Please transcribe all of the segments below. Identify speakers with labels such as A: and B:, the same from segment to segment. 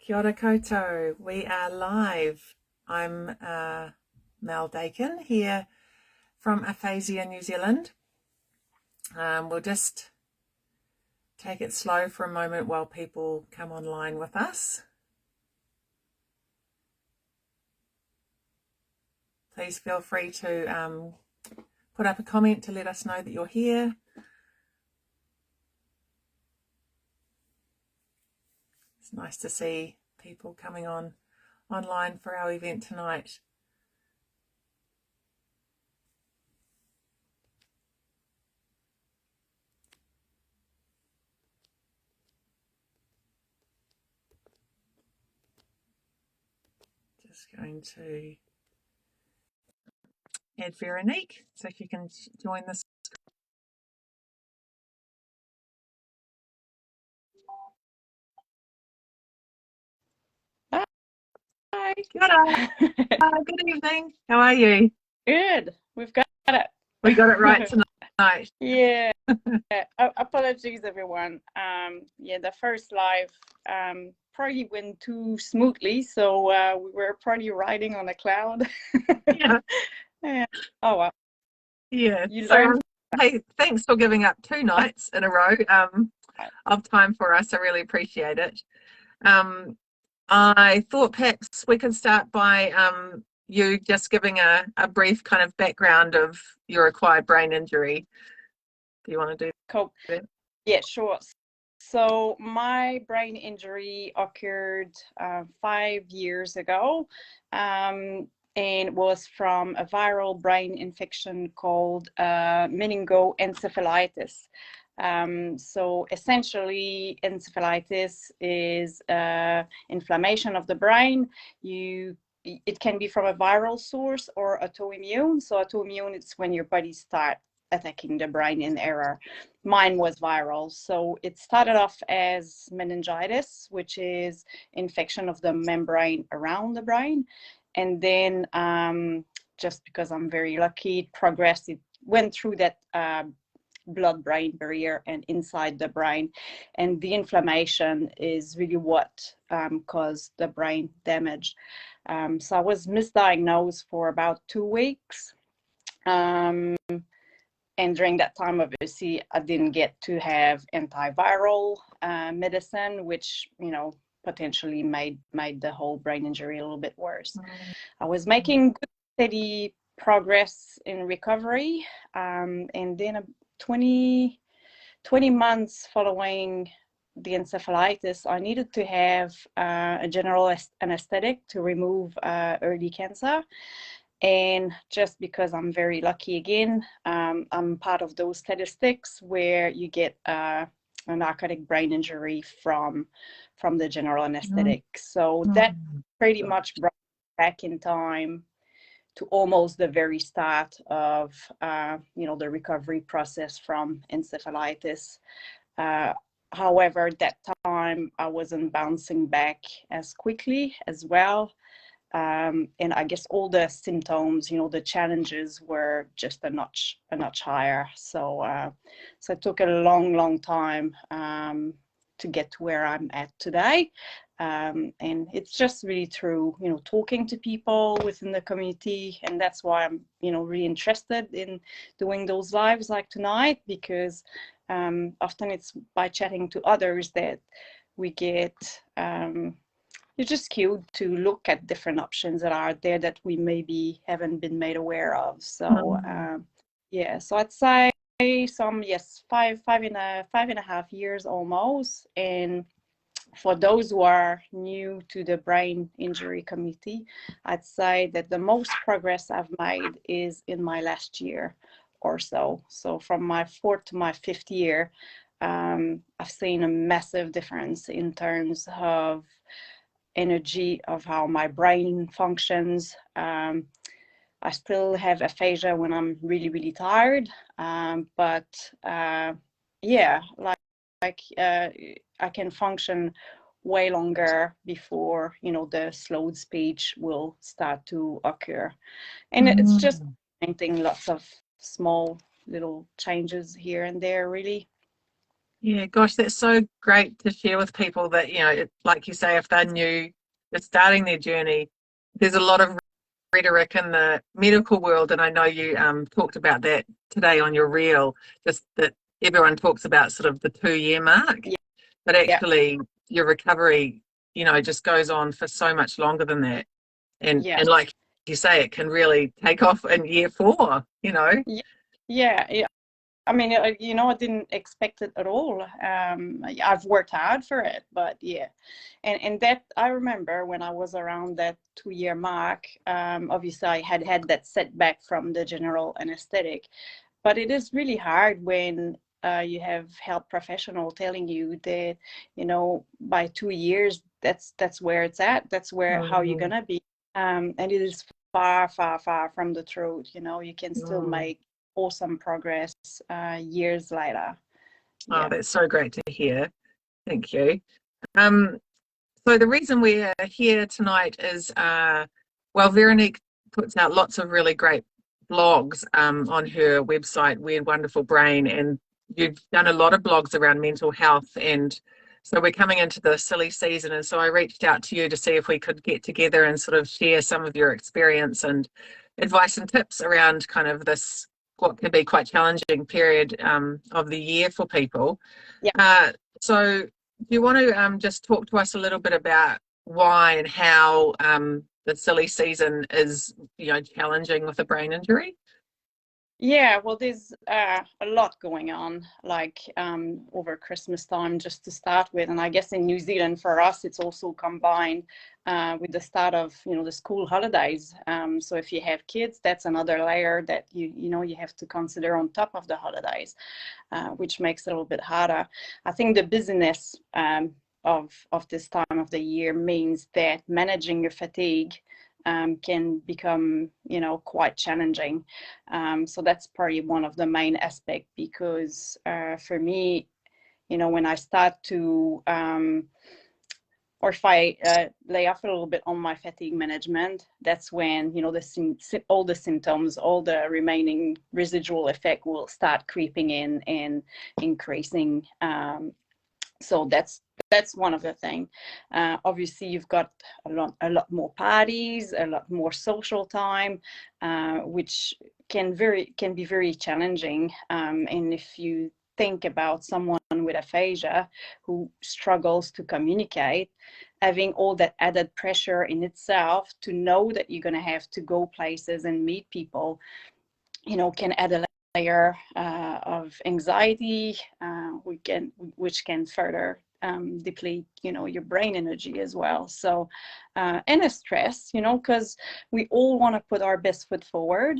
A: Kia ora koutou. We are live. I'm Mel Dakin here from Aphasia, New Zealand. We'll just take it slow for a moment while people come online with us. Please feel free to put up a comment to let us know that you're here. It's nice to see people coming online for our event tonight. Just going to add Veronique so she can join this.
B: Hi.
A: Kia ora. Good evening. How are you?
B: Good. We've got it.
A: We got it right tonight.
B: Yeah. Apologies, everyone. The first live probably went too smoothly, so we were probably riding on a cloud.
A: Yeah.
B: Yeah. Oh well.
A: Yeah.
B: You
A: So,
B: learned.
A: hey, thanks for giving up 2 nights in a row of time for us. I really appreciate it. I thought perhaps we could start by you just giving a brief kind of background of your acquired brain injury. Do you want to do
B: Cool.
A: that?
B: Yeah, sure. So my brain injury occurred 5 years ago, and was from a viral brain infection called meningoencephalitis. So essentially, encephalitis is inflammation of the brain. It can be from a viral source or autoimmune. So autoimmune is when your body starts attacking the brain in error. Mine was viral. So it started off as meningitis, which is infection of the membrane around the brain. And then just because I'm very lucky, it progressed. It went through that blood-brain barrier and inside the brain. And the inflammation is really what caused the brain damage. So I was misdiagnosed for about 2 weeks. And during that time, obviously, I didn't get to have antiviral medicine, which, potentially made the whole brain injury a little bit worse. I was making good, steady progress in recovery. And then 20 months following the encephalitis, I needed to have a general anesthetic to remove early cancer. And just because I'm very lucky again, I'm part of those statistics where you get a narcotic brain injury from the general anesthetic. So that pretty much brought me back in time to almost the very start of the recovery process from encephalitis. However, that time I wasn't bouncing back as quickly as well. And I guess all the symptoms, the challenges were just a notch higher. So it took a long time to get to where I'm at today. And it's just really through, talking to people within the community. And that's why I'm, really interested in doing those lives like tonight, because often it's by chatting to others that we get you're just cued to look at different options that are out there that we maybe haven't been made aware of. So so I'd say five and a half years almost. And for those who are new to the brain injury community, I'd say that the most progress I've made is in my last year or so. So from my 4th to my 5th year, I've seen a massive difference in terms of energy, of how my brain functions. I still have aphasia when I'm really tired, but I can function way longer before the slowed speech will start to occur. And it's just painting lots of small little changes here and there, really.
A: Yeah, gosh, that's so great to share with people that, like you say, if they're new, they're starting their journey, there's a lot of rhetoric in the medical world, and I know you talked about that today on your reel, just that everyone talks about sort of the 2-year mark,
B: Yeah.
A: but
B: Yeah.
A: actually your recovery, just goes on for so much longer than that. And
B: Yeah.
A: and like you say, it can really take off in year 4,
B: Yeah. Yeah. I mean, I didn't expect it at all. I've worked hard for it, but yeah. And that, I remember when I was around that 2-year mark, obviously I had that setback from the general anesthetic, but it is really hard when you have health professional telling you that, by 2 years, that's where it's at. That's where how you're
A: Mm,
B: gonna be. And it is far, far, far from the truth. You can still
A: mm.
B: make awesome progress years later.
A: Oh,
B: Yeah.
A: that's so great to hear. Thank you. Um, So the reason we're here tonight is, Veronique puts out lots of really great blogs on her website, Weird Wonderful Brain, and you've done a lot of blogs around mental health. And so we're coming into the silly season, and so I reached out to you to see if we could get together and sort of share some of your experience and advice and tips around kind of this, what can be quite challenging period of the year for people.
B: Yeah.
A: So do you want to just talk to us a little bit about why and how the silly season is, challenging with a brain injury?
B: Yeah, well, there's a lot going on, like over Christmas time, just to start with. And I guess in New Zealand, for us, it's also combined with the start of, the school holidays. So if you have kids, that's another layer that you have to consider on top of the holidays, which makes it a little bit harder. I think the busyness of this time of the year means that managing your fatigue can become, quite challenging. So that's probably one of the main aspects, because for me, when I start to, or if I lay off a little bit on my fatigue management, that's when, all the symptoms, all the remaining residual effect will start creeping in and increasing. So that's one of the things. Obviously, you've got a lot more parties, a lot more social time, which can be very challenging. And if you think about someone with aphasia who struggles to communicate, having all that added pressure in itself to know that you're going to have to go places and meet people, can add a layer of anxiety, which can further deplete, your brain energy as well. So, and a stress, because we all want to put our best foot forward.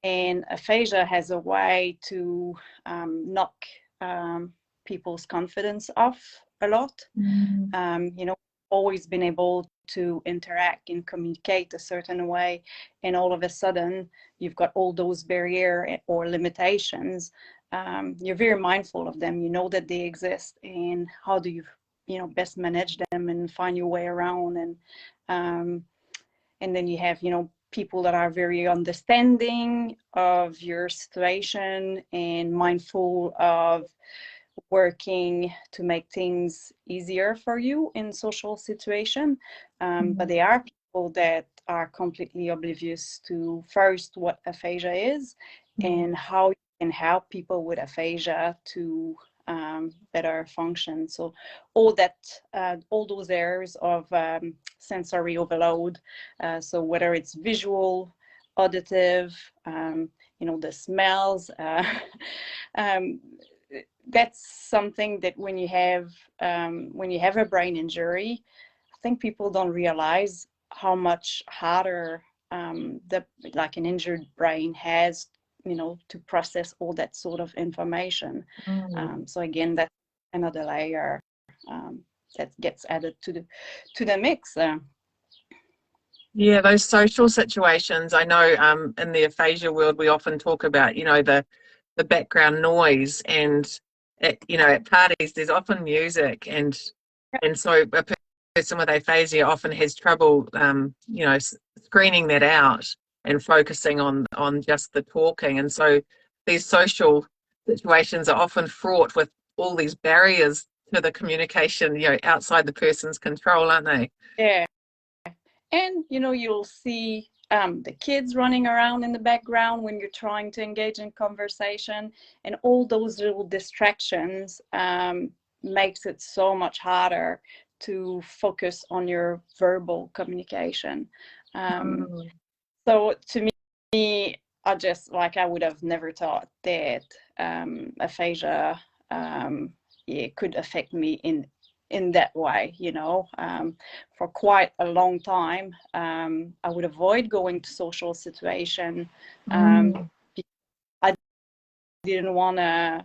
B: And aphasia has a way to knock people's confidence off a lot.
A: Mm.
B: Always been able to interact and communicate a certain way, and all of a sudden you've got all those barriers or limitations. You're very mindful of them. You know that they exist, and how do you, best manage them and find your way around. And then you have, people that are very understanding of your situation and mindful of working to make things easier for you in social situation. But there are people that are completely oblivious to, first, what aphasia is and how you can help people with aphasia to better function. So all those areas of sensory overload, so whether it's visual, auditive, the smells, that's something that when you have a brain injury, I think people don't realize how much harder like an injured brain has, to process all that sort of information. So again, that's another layer that gets added to the mix.
A: Yeah, those social situations. I know in the aphasia world, we often talk about, the background noise, and at parties there's often music, and so a person with aphasia often has trouble, screening that out and focusing on just the talking. And so these social situations are often fraught with all these barriers to the communication, outside the person's control, aren't they?
B: Yeah. And, you'll see the kids running around in the background when you're trying to engage in conversation, and all those little distractions makes it so much harder to focus on your verbal communication. So to me, I would have never thought that aphasia could affect me in that way, for quite a long time. I would avoid going to social situation. I didn't want to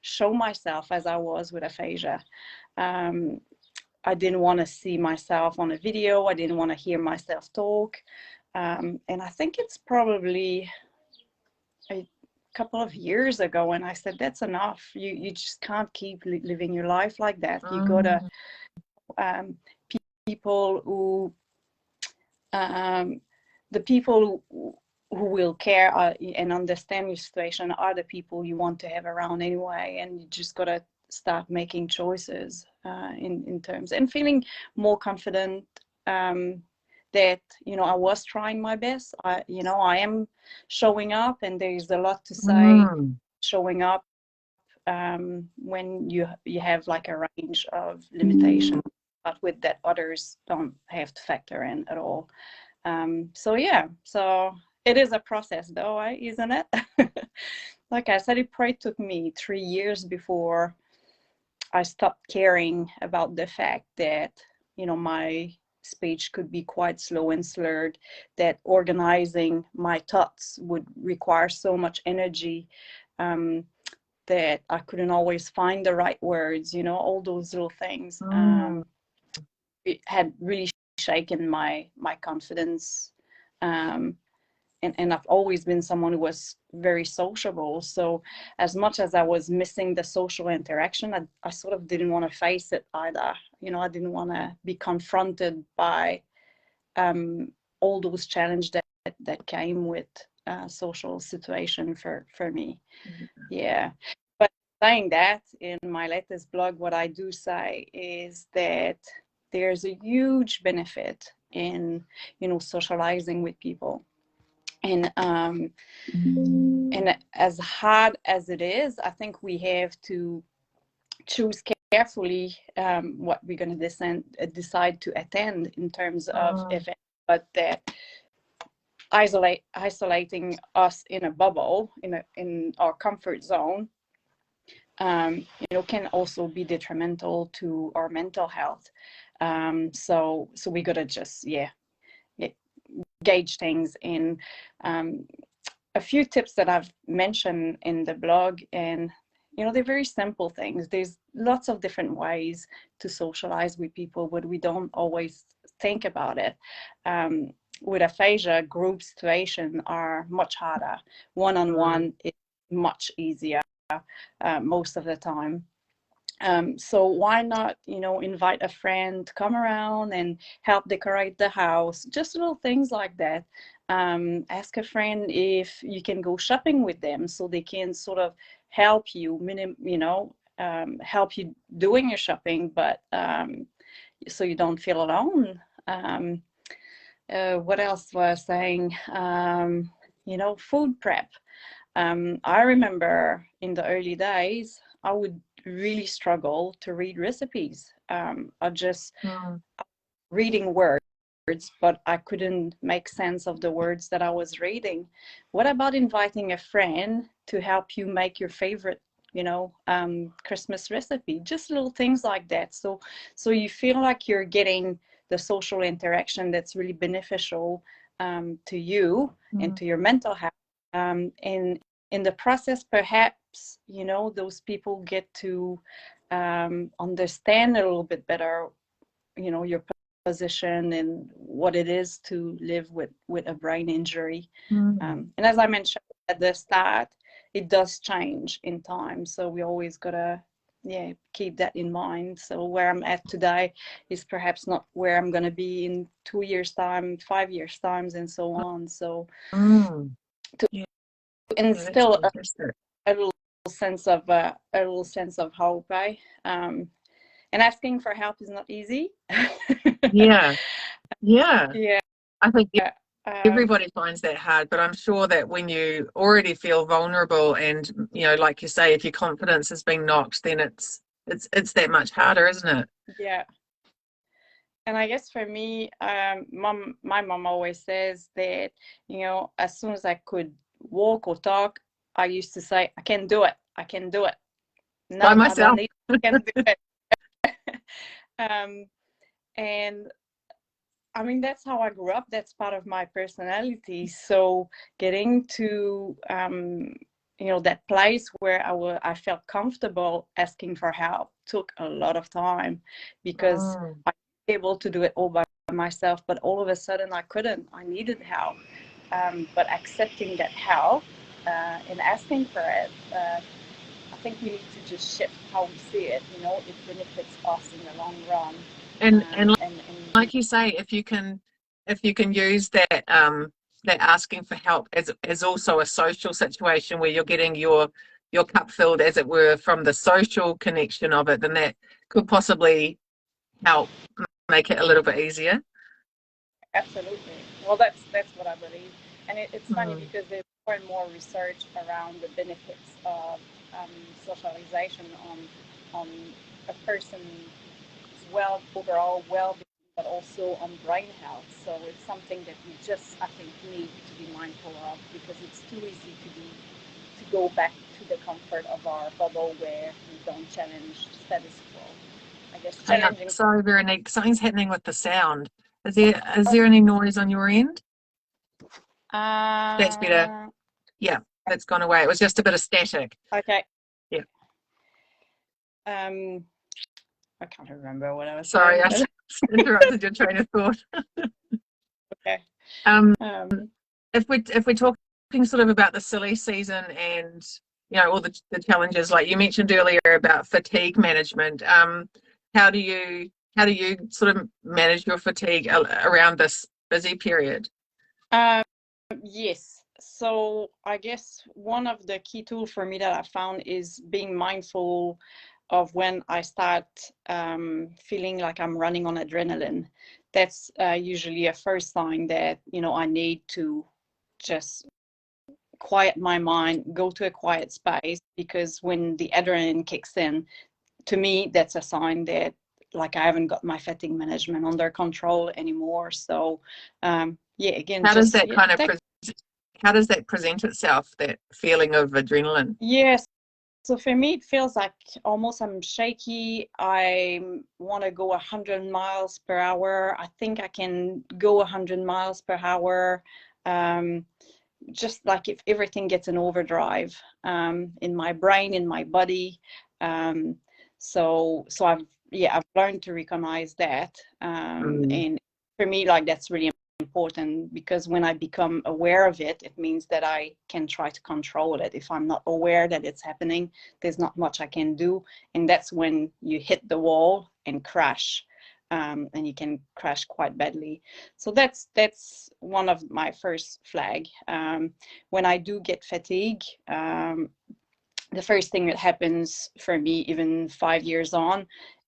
B: show myself as I was with aphasia. I didn't want to see myself on a video. I didn't want to hear myself talk. And I think it's probably a couple of years ago when I said, that's enough. You just can't keep living your life like that. You gotta, people who, the people who will care and understand your situation are the people you want to have around anyway. And you just gotta start making choices in terms and feeling more confident that I was trying my best. I am showing up, and there's a lot to say showing up when you have like a range of limitations, but with that others don't have to factor in at all. So it is a process though, isn't it? Like I said, it probably took me 3 years before I stopped caring about the fact that my speech could be quite slow and slurred, that organizing my thoughts would require so much energy, that I couldn't always find the right words, all those little things. It had really shaken my confidence. And I've always been someone who was very sociable. So as much as I was missing the social interaction, I sort of didn't want to face it either. I didn't want to be confronted by all those challenges that came with social situation for me. Yeah. But saying that, in my latest blog, what I do say is that there's a huge benefit in, socializing with people. And as hard as it is, I think we have to choose carefully what we're going to decide to attend in terms of events, but that isolating us in a bubble, in our comfort zone, can also be detrimental to our mental health. So we got to just gauge things in. A few tips that I've mentioned in the blog, and they're very simple things. There's lots of different ways to socialize with people, but we don't always think about it. With aphasia, group situations are much harder. One-on-one is much easier most of the time. So why not, invite a friend to come around and help decorate the house, just little things like that. Ask a friend if you can go shopping with them, so they can sort of help you, help you doing your shopping, but so you don't feel alone. What else was I saying? Food prep. I remember in the early days, I would really struggle to read recipes. I just reading words, but I couldn't make sense of the words that I was reading. What about inviting a friend to help you make your favorite, Christmas recipe? Just little things like that. So you feel like you're getting the social interaction that's really beneficial to you and to your mental health. And in the process, perhaps, those people get to understand a little bit better, your position and what it is to live with a brain injury. And as I mentioned at the start, it does change in time. So we always gotta keep that in mind. So where I'm at today is perhaps not where I'm gonna be in 2 years time, 5 years times, and so on. So to instill a little little sense of hope, eh? And asking for help is not easy.
A: Yeah. Yeah.
B: Yeah.
A: I think
B: Um,
A: everybody finds that hard, but I'm sure that when you already feel vulnerable and, like you say, if your confidence has been knocked, then it's that much harder, isn't it?
B: yeah. And I guess for me, my mom always says that, as soon as I could walk or talk, I used to say, I can do it. I can do it.
A: By
B: No, I don't
A: myself.
B: need it. I can do it. And I mean, that's how I grew up. That's part of my personality. So getting to, that place where I felt comfortable asking for help took a lot of time, because I was able to do it all by myself, but all of a sudden I couldn't. I needed help. But accepting that help and asking for it, I think we need to just shift how we see it. It benefits us in the long run.
A: And
B: And
A: like you say, if you can use that asking for help as also a social situation where you're getting your cup filled, as it were, from the social connection of it, then that could possibly help make it a little bit easier.
B: Absolutely. Well, that's what I believe, and it's funny
A: Mm.
B: because there's more and more research around the benefits of socialization on a person's overall well-being, but also on brain health. So it's something that we just, I think, need to be mindful of, because it's too easy to go back to the comfort of our bubble where we don't challenge status quo. I guess
A: Hang on.
B: challenging.
A: Sorry, Veronique. Something's happening with the sound. Is there any noise on your end? That's better.
B: Uh,
A: Yeah, that's gone away. It was just a bit of static.
B: okay.
A: Yeah.
B: I can't remember what I was
A: Sorry,
B: saying.
A: I interrupted your train of thought.
B: Okay.
A: Um, if we're talking sort of about the silly season and all the challenges, like you mentioned earlier about fatigue management, how do you sort of manage your fatigue around this busy period?
B: Yes. So I guess one of the key tools for me that I found is being mindful of when I start feeling like I'm running on adrenaline. That's usually a first sign that, I need to just quiet my mind, go to a quiet space, because when the adrenaline kicks in, to me, that's a sign that, like, I haven't got my fatigue management under control anymore. So, yeah, again,
A: How does
B: just
A: that how does that present itself, that feeling of adrenaline?
B: yes. So for me, it feels like almost I'm shaky. I want to go 100 miles per hour. I think I can go 100 miles per hour. Just like if everything gets an overdrive in my brain, in my body. So I've learned to recognize that. And for me, like, that's really important, because when I become aware of it, it means that I can try to control it. If I'm not aware that it's happening, there's not much I can do. And that's when you hit the wall and crash. And you can crash quite badly. So that's one of my first flag. When I do get fatigue, the first thing that happens for me, even 5 years on,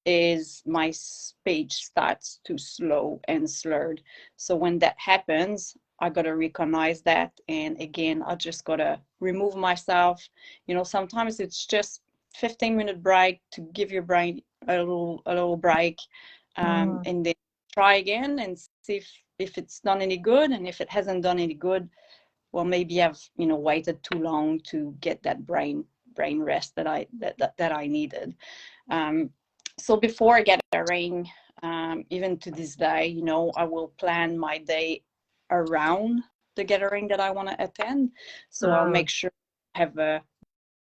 B: is my speech starts to slow and slurred. So when that happens, I got to recognize that. And again, I just got to remove myself. Sometimes it's just 15-minute break to give your brain a little break, and then try again and see if it's done any good. And if it hasn't done any good, well, maybe I've waited too long to get that brain rest that I needed. So before I get a ring, even to this day, I will plan my day around the gathering that I want to attend. So I'll make sure I have a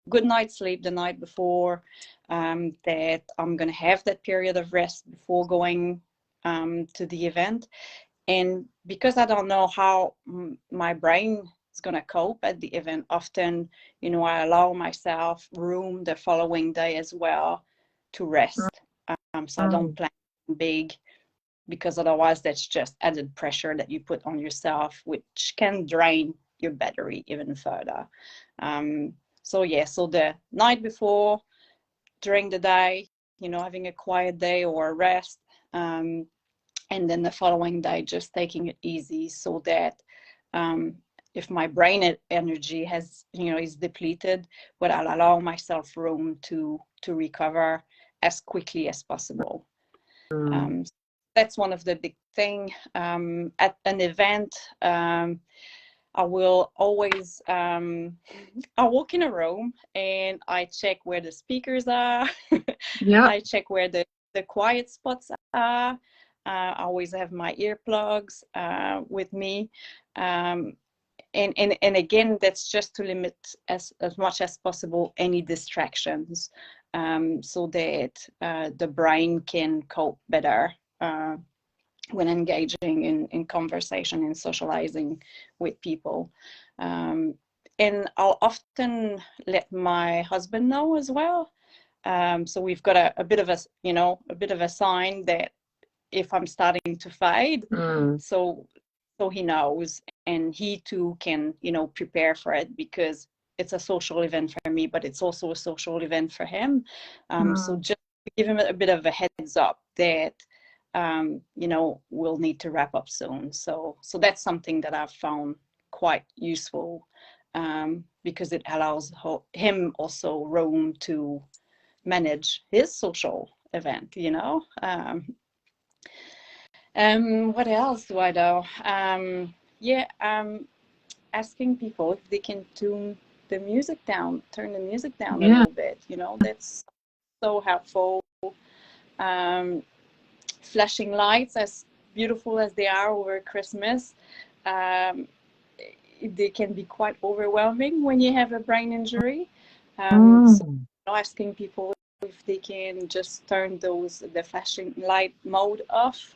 B: good night's sleep the night before, that I'm going to have that period of rest before going to the event. And because I don't know how my brain is going to cope at the event, often, I allow myself room the following day as well to rest. So I don't plan big, because otherwise that's just added pressure that you put on yourself, which can drain your battery even further. So yeah, so the night before, during the day, having a quiet day or a rest, and then the following day just taking it easy, so that if my brain energy is depleted, but I'll allow myself room to recover as quickly as possible. That's one of the big thing. At an event, I will always I walk in a room and I check where the speakers are.
A: Yeah.
B: I check where the quiet spots are. I always have my earplugs with me. And again, that's just to limit as much as possible any distractions, so that the brain can cope better when engaging in conversation and socializing with people. And I'll often let my husband know as well. So we've got a bit of a sign that if I'm starting to fade, so he knows, and he too can prepare for it, because it's a social event for me, but it's also a social event for him. So just to give him a bit of a heads up that we'll need to wrap up soon. So that's something that I've found quite useful, because it allows him also room to manage his social event. What else do I do? Asking people if they can turn the music down a little bit. That's so helpful. Flashing lights, as beautiful as they are over Christmas, they can be quite overwhelming when you have a brain injury. So asking people if they can just turn the flashing light mode off.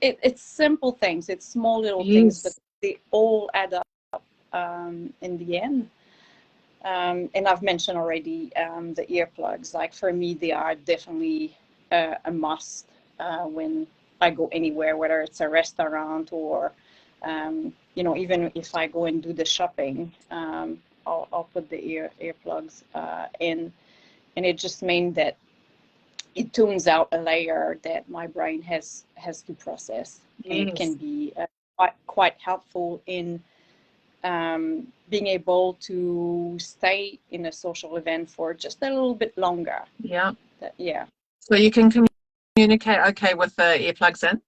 B: It's simple things, it's small little things, but they all add up in the end. And I've mentioned already the earplugs. Like for me, they are definitely a must when I go anywhere, whether it's a restaurant or even if I go and do the shopping, I'll put the earplugs in, and it just means that it tunes out a layer that my brain has to process, and it can be quite helpful in being able to stay in a social event for just a little bit longer.
A: Yeah.
B: So
A: you can communicate okay with the earplugs in?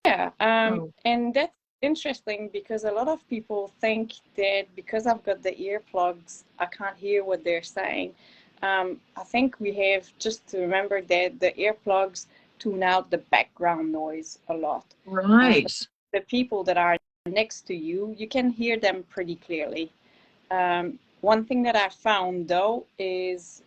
B: And that's interesting, because a lot of people think that because I've got the earplugs, I can't hear what they're saying. I think we have just to remember that the earplugs tune out the background noise a lot.
A: Right.
B: The people that are next to you, you can hear them pretty clearly. One thing that I found though is,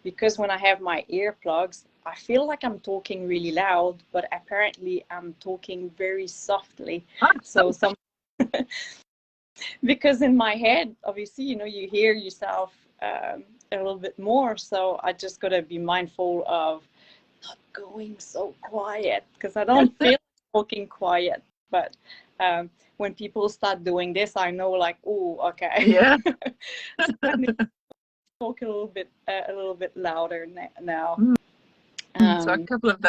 B: because when I have my earplugs, I feel like I'm talking really loud, but apparently I'm talking very softly. So because in my head, obviously, you hear yourself a little bit more. So I just got to be mindful of not going so quiet, because I don't feel talking quiet. But when people start doing this, I know, like, oh, okay.
A: Yeah.
B: So I need to talk a little bit louder now.
A: So a couple of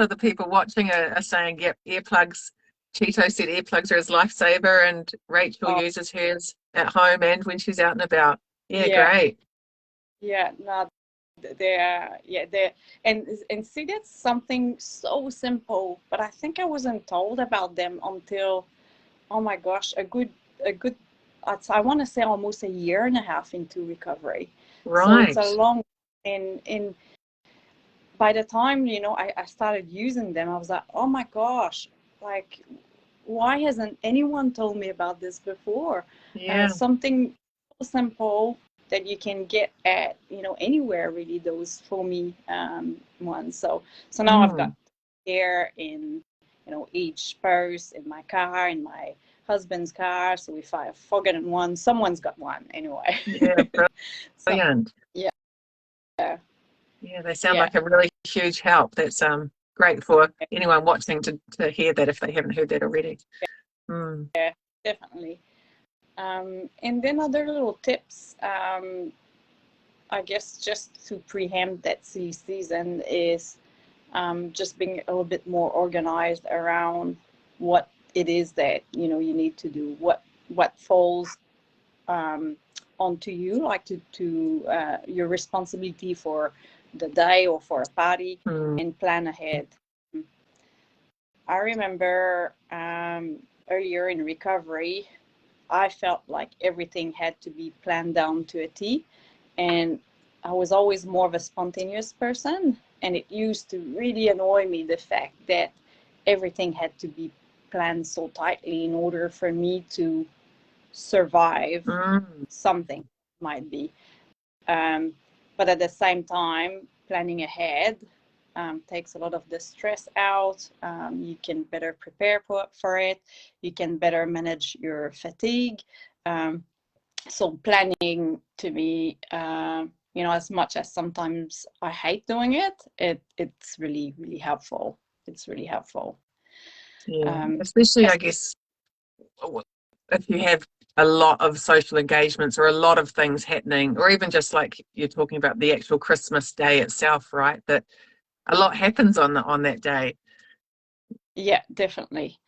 A: the people watching are saying, yep, earplugs. Cheeto said earplugs are his lifesaver, and Rachel uses hers at home and when she's out and about. Great.
B: No, they're and see, that's something so simple, but I think I wasn't told about them until, oh my gosh, a good I want to say almost a year and a half into recovery.
A: Right.
B: So it's a long, and by the time I started using them, I was like, oh my gosh, like, why hasn't anyone told me about this before? Something so simple that you can get at anywhere, really, those foamy ones. So now I've got here in each purse, in my car, in my husband's car. So if I've forgotten one, someone's got one anyway.
A: Brilliant.
B: Yeah,
A: they sound like a really huge help. That's great for anyone watching to hear that if they haven't heard that already.
B: Yeah, definitely. And then other little tips, I guess just to preempt that silly season is just being a little bit more organized around what it is that you need to do, what falls onto you, like to your responsibility for the day or for a party, and plan ahead. I remember earlier in recovery, I felt like everything had to be planned down to a T, and I was always more of a spontaneous person, and it used to really annoy me, the fact that everything had to be planned so tightly in order for me to survive something, might be. But at the same time, planning ahead takes a lot of the stress out. You can better prepare for it. You can better manage your fatigue. So planning, to me, as much as sometimes I hate doing it, it's really, really helpful. It's really helpful.
A: Yeah, especially, I guess, if you have a lot of social engagements or a lot of things happening, or even just like you're talking about the actual Christmas day itself, right? That a lot happens on that day.
B: Yeah, definitely.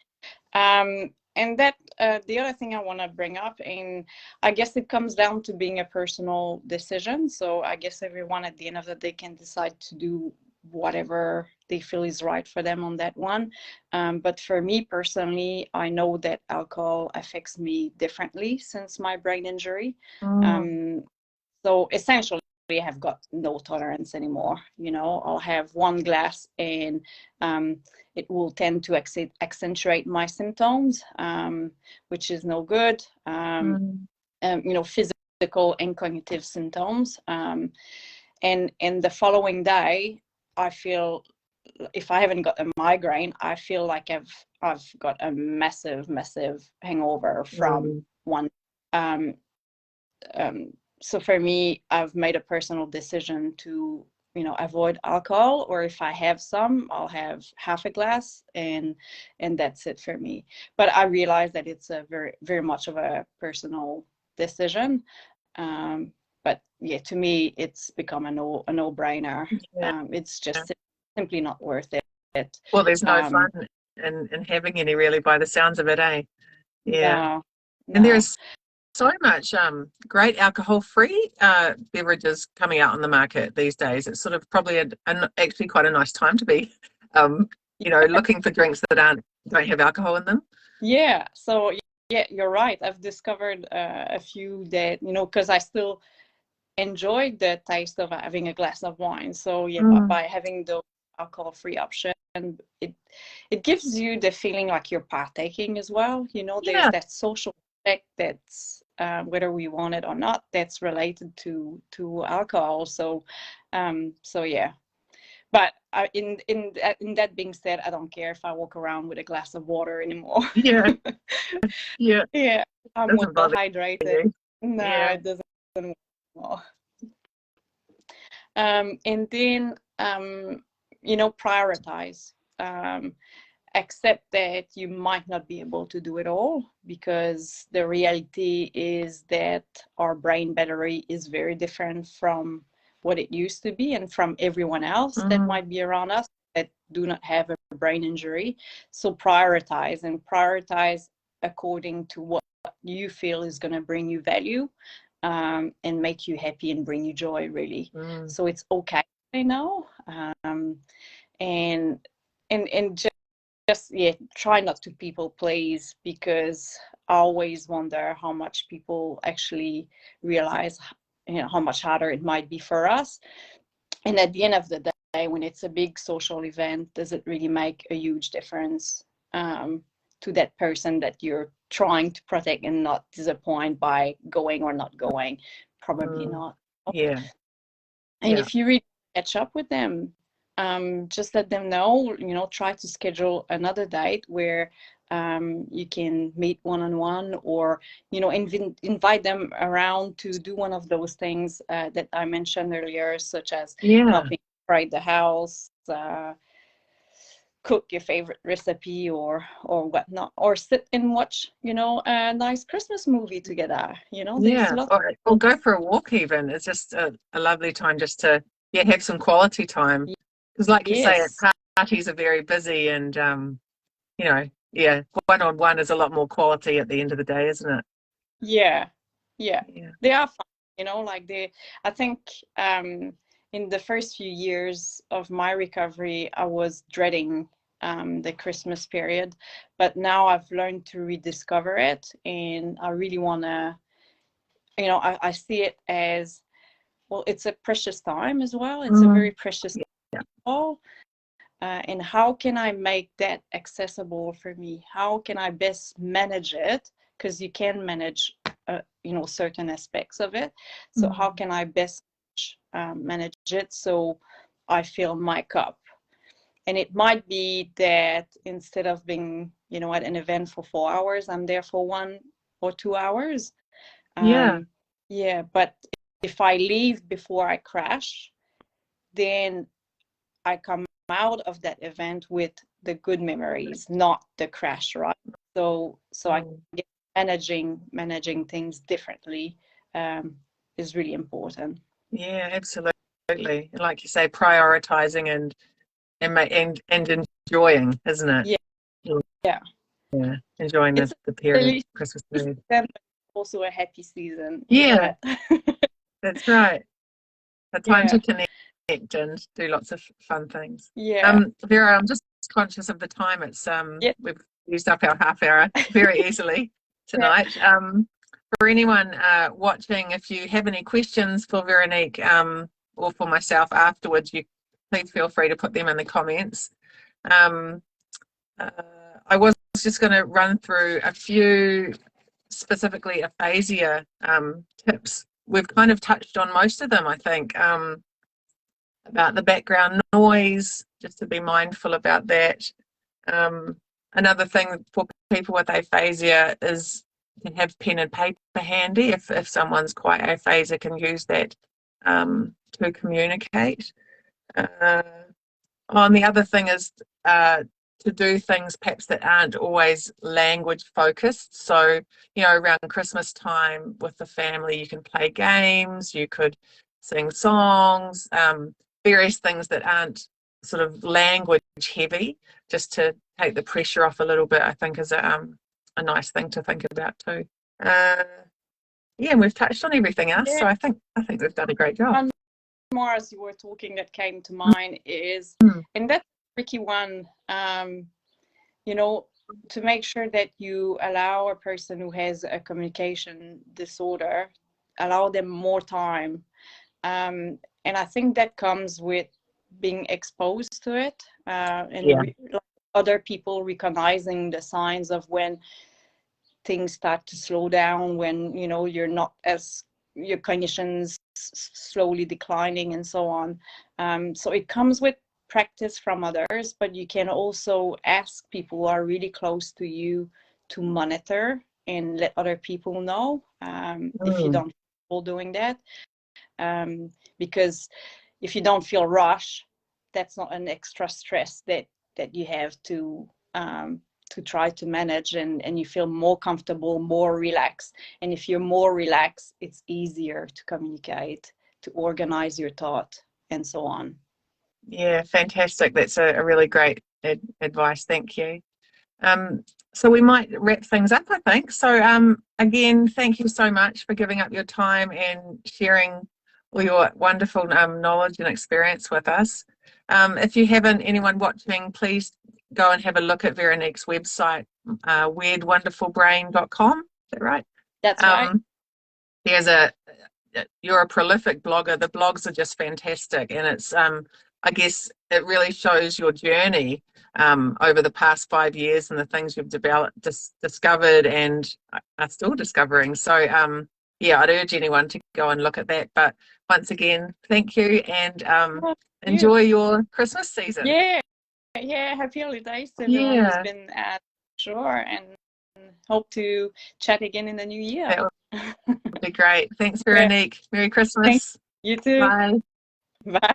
B: And that the other thing I want to bring up, and I guess it comes down to being a personal decision. So I guess everyone at the end of the day can decide to do whatever they feel is right for them on that one. But for me personally, I know that alcohol affects me differently since my brain injury. So essentially, I have got no tolerance anymore. I'll have one glass and it will tend to accentuate my symptoms, which is no good. Physical and cognitive symptoms. And the following day, I feel, if I haven't got a migraine, I feel like I've got a massive hangover from one. So for me, I've made a personal decision to avoid alcohol, or if I have some, I'll have half a glass, and that's it for me. But I realize that it's a very, very much of a personal decision. But yeah, to me, it's become a no-brainer. It's just simply not worth it.
A: Well, there's no fun in having any, really, by the sounds of it, eh? Yeah.
B: No.
A: And there is so much great alcohol-free beverages coming out on the market these days. It's sort of probably actually quite a nice time to be, looking for drinks that don't have alcohol in them.
B: Yeah. So yeah, you're right. I've discovered a few that because I still enjoy the taste of having a glass of wine. So yeah, by having the alcohol-free option, it gives you the feeling like you're partaking as well. There's that social aspect that's whether we want it or not, that's related to alcohol. So yeah. But in that being said, I don't care if I walk around with a glass of water anymore.
A: Yeah.
B: I'm well hydrated. No, it doesn't anymore. And then prioritize. Accept that you might not be able to do it all, because the reality is that our brain battery is very different from what it used to be, and from everyone else that might be around us that do not have a brain injury. So prioritize according to what you feel is going to bring you value, and make you happy and bring you joy, really. So it's okay to say no, and just try not to people please, because I always wonder how much people actually realize how much harder it might be for us. And at the end of the day, when it's a big social event, does it really make a huge difference to that person that you're trying to protect and not disappoint by going or not going? Probably not.
A: Yeah.
B: And if you really catch up with them, just let them know, try to schedule another date where you can meet one-on-one, or invite them around to do one of those things that I mentioned earlier, such as helping decorate the house, cook your favorite recipe or whatnot, or sit and watch, you know, a nice Christmas movie together. You know, there's
A: Yeah,
B: lots.
A: or go for a walk even. It's just a lovely time just to have some quality time. Because like you say,
B: Yes.
A: parties are very busy and you know, yeah, one-on-one is a lot more quality at the end of the day, isn't it?
B: Yeah.
A: Yeah.
B: They are fun, you know, like I think in the first few years of my recovery, I was dreading the Christmas period, but now I've learned to rediscover it, and I really want to, you know, I see it as, well, it's a precious time as well. It's a very precious
A: Yeah.
B: time. And how can I make that accessible for me? How can I best manage it? Because you can manage, you know, certain aspects of it. So how can I best manage it so I fill my cup? And it might be that instead of being, you know, at an event for 4 hours, I'm there for 1 or 2 hours.
A: Yeah.
B: Yeah, but if I leave before I crash, then I come out of that event with the good memories, not the crash, right? So I get managing things differently is really important.
A: Yeah, absolutely. Like you say, prioritizing and enjoying, isn't it?
B: Yeah.
A: Yeah, enjoying
B: It's
A: the
B: really
A: Christmas period.
B: also a happy season.
A: Yeah, that's right. A time
B: Yeah.
A: to connect and do lots of fun things.
B: Yeah.
A: Vera, I'm just conscious of the time. It's
B: Yeah.
A: we've used up our half hour very easily
B: Yeah.
A: tonight. For anyone watching, if you have any questions for Veronique or for myself afterwards, you please feel free to put them in the comments. Um, I was just going to run through a few specifically aphasia tips. We've kind of touched on most of them, I think, about the background noise, just to be mindful about that. Another thing for people with aphasia is to have pen and paper handy if someone's quite aphasic, and use that to communicate. And the other thing is to do things perhaps that aren't always language focused. So, you know, around Christmas time with the family, you can play games, you could sing songs, various things that aren't sort of language heavy, just to take the pressure off a little bit, I think is a nice thing to think about too. Yeah, and we've touched on everything else, so I think we've done a great job.
B: One more as you were talking that came to mind is, and that's a tricky one, you know, to make sure that you allow a person who has a communication disorder, allow them more time. And I think that comes with being exposed to it, and like other people recognizing the signs of when things start to slow down, when, you know, you're not as, your cognition's slowly declining and so on. So it comes with practice from others, but you can also ask people who are really close to you to monitor and let other people know if you don't feel doing that. Because if you don't feel rush, that's not an extra stress that you have to try to manage, and you feel more comfortable, more relaxed. And if you're more relaxed, it's easier to communicate, to organize your thought, and so on.
A: Yeah, fantastic. That's a really great advice. Thank you. So we might wrap things up, I think. So again, thank you so much for giving up your time and sharing all your wonderful knowledge and experience with us. If you haven't, anyone watching, please go and have a look at Veronique's website, weirdwonderfulbrain.com. Is that right?
B: That's right.
A: You're a prolific blogger. The blogs are just fantastic, and it's I guess it really shows your journey over the past 5 years and the things you've discovered and are still discovering. So yeah, I'd urge anyone to go and look at that. But once again, thank you, and enjoy your Christmas season.
B: Yeah, happy holidays to everyone who's been sure, and hope to chat again in the new year.
A: That would be great. Thanks, Veronique. Merry Christmas.
B: Thanks. You too.
A: Bye.
B: Bye.